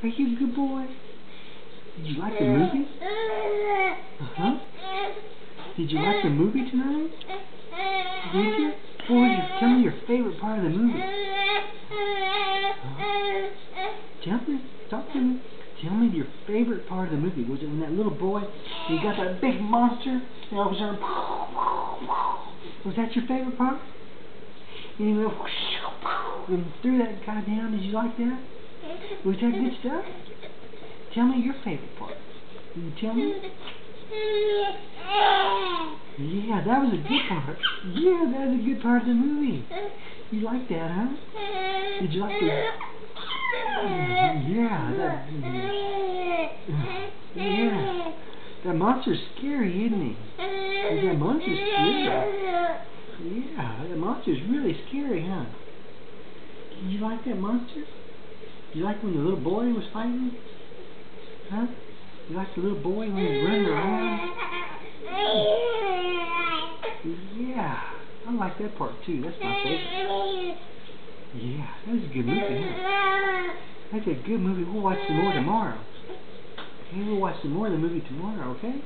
Are you a good boy? Did you like the movie? Uh-huh. Did you like the movie tonight? Did you? What was tell me your favorite part of the movie. Tell me. Talk to me. Tell me your favorite part of the movie. Was it when that little boy, he got that big monster, and all of a sudden, was that your favorite part? And he went, and threw that guy down. Did you like that? Was that good stuff? Tell me your favorite part. Can you tell me? Yeah, that was a good part. Yeah, that was a good part of the movie. You like that, huh? Did you like the... Yeah, that monster's scary, isn't he? That monster's scary. Yeah, that monster's really scary, huh? Did you like that monster? You like when the little boy was fighting? Huh? You like the little boy when he was running around? Yeah, I like that part too. That's my favorite. Yeah, that was a good movie, huh? That's a good movie. We'll watch some more tomorrow. Okay, we'll watch some more of the movie tomorrow, okay?